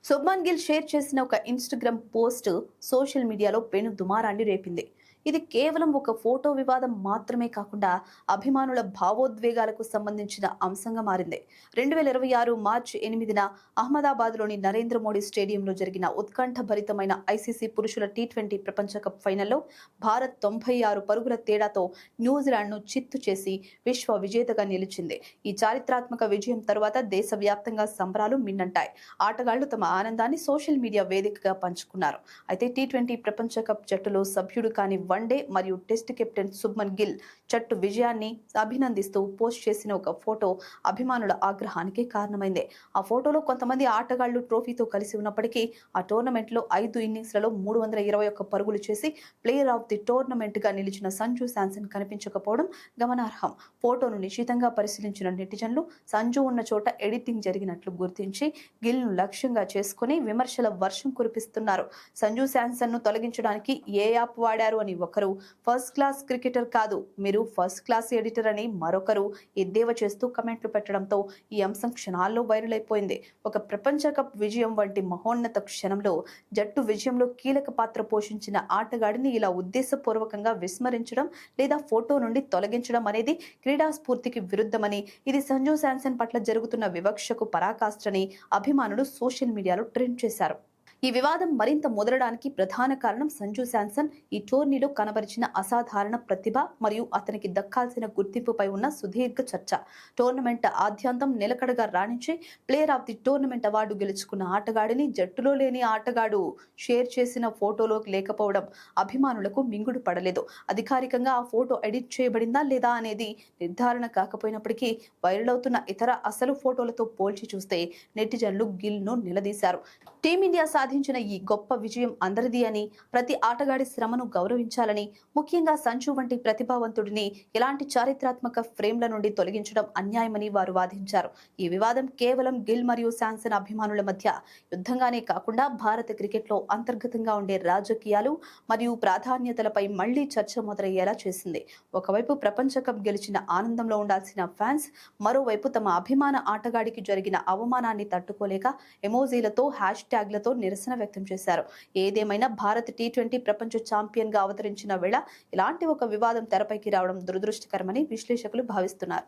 Shubman Gill share చేసిన ఒక Instagram post social మీడియాలో పెను దుమారాన్ని రేపింది. ఇది కేవలం ఒక ఫోటో వివాదం మాత్రమే కాకుండా అభిమానుల భావోద్వేగాలకు సంబంధించిన అంశంగా మారింది. 2026 మార్చి 8న అహ్మదాబాద్లోని నరేంద్ర మోడీ స్టేడియంలో జరిగిన ఉత్కంఠభరితమైన ఐసీసీ పురుషుల టీ20 ప్రపంచ కప్ ఫైనల్లో భారత్ 96 పరుగుల తేడాతో న్యూజిలాండ్ను చిత్తు చేసి విశ్వ విజేతగా నిలిచింది. ఈ చారిత్రాత్మక విజయం తర్వాత దేశవ్యాప్తంగా సంబరాలు మిన్నంటాయి. ఆటగాళ్లు తమ ఆనందాన్ని సోషల్ మీడియా వేదికగా పంచుకున్నారు. అయితే టీ20 ప్రపంచ కప్ జట్టులో సభ్యుడు కాని వన్డే మరియు టెస్ట్ కెప్టెన్ శుభ్మన్ గిల్ జట్టు విజయాన్ని అభినందిస్తూ పోస్ట్ చేసిన ఒక ఫోటో అభిమానుల ఆగ్రహానికి కారణమైంది. ఆ ఫోటోలో కొంతమంది ఆటగాళ్లు ట్రోఫీతో కలిసి ఉన్నప్పటికీ ఆ టోర్నమెంట్లో 5 ఇన్నింగ్స్లలో 321 పరుగులు చేసి ప్లేయర్ ఆఫ్ ది టోర్నమెంట్ గా నిలిచిన సంజు శాంసన్ కనిపించకపోవడం గమనార్హం. ఫోటోను నిశితంగా పరిశీలించిన నెటిజన్లు సంజు ఉన్న చోట ఎడిటింగ్ జరిగినట్లు గుర్తించి గిల్ ను లక్ష్యంగా చేసుకుని విమర్శల వర్షం కురిపిస్తున్నారు. సంజు శాంసన్ ను తొలగించడానికి ఏ యాప్ వాడారు అని ఒకరు, ఫస్ట్ క్లాస్ క్రికెటర్ కాదు మీరు ఫస్ట్ క్లాస్ ఎడిటర్ అని మరొకరు ఎద్దేవా చేస్తూ కమెంట్లు పెట్టడంతో ఈ అంశం క్షణాల్లో వైరల్ అయిపోయింది. ఒక ప్రపంచ కప్ విజయం వంటి మహోన్నత క్షణంలో జట్టు విజయంలో కీలక పాత్ర పోషించిన ఆటగాడిని ఇలా ఉద్దేశపూర్వకంగా విస్మరించడం లేదా ఫోటో నుండి తొలగించడం అనేది క్రీడా స్ఫూర్తికి విరుద్ధమని, ఇది సంజు శాంసన్ పట్ల జరుగుతున్న వివక్షకు పరాకాష్ఠని అభిమానులు సోషల్ మీడియాలో ట్రెండ్ చేశారు. ఈ వివాదం మరింత ముదరడానికి ప్రధాన కారణం సంజు శాంసన్ ఈ టోర్నీలో కనబరిచిన అసాధారణ ప్రతిభ మరియు అతనికి దక్కాల్సిన గుర్తింపుపై ఉన్న సుదీర్ఘ చర్చ. టోర్నమెంట్ ఆద్యంతం నిలకడగా రాణించి player of the tournament award గెలుచుకున్న ఆటగాడిని జట్టులో లేని ఆటగాడు షేర్ చేసిన ఫోటోలో లేకపోవడం అభిమానులకు మింగుడు పడలేదు. అధికారికంగా ఆ ఫోటో ఎడిట్ చేయబడిందా లేదా అనేది నిర్ధారణ కాకపోయినప్పటికీ వైరల్ అవుతున్న ఇతర అసలు ఫోటోలతో పోల్చి చూస్తే నెటిజన్లు గిల్ ను నిలదీశారు. టీమిండియా సాధించిన ఈ గొప్ప విజయం అందరిది అని, ప్రతి ఆటగాడి శ్రమను గౌరవించాలని, ముఖ్యంగా సంజు వంటి ప్రతిభావంతుడిని ఎలాంటి చారిత్రాత్మక ఫ్రేమ్ల నుండి తొలగించడం అన్యాయమని వారు వాదించారు. ఈ వివాదం కేవలం గిల్ మరియు శాంసన్ అభిమానుల మధ్య యుద్ధంగానే కాకుండా భారత క్రికెట్లో అంతర్గతంగా ఉండే రాజకీయాలు మరియు ప్రాధాన్యతలపై మళ్లీ చర్చ మొదలయ్యేలా చేసింది. ఒకవైపు ప్రపంచ కప్ గెలిచిన ఆనందంలో ఉండాల్సిన ఫ్యాన్స్, మరోవైపు తమ అభిమాన ఆటగాడికి జరిగిన అవమానాన్ని తట్టుకోలేక ఎమోజీలతో హ్యాష్ ట్యాగ్లతో నిరసన వ్యక్తం చేశారు. ఏదేమైనా భారత్ టీ20 ప్రపంచ ఛాంపియన్ గా అవతరించిన వేళ ఇలాంటి ఒక వివాదం తెరపైకి రావడం దురదృష్టకరమని విశ్లేషకులు భావిస్తున్నారు.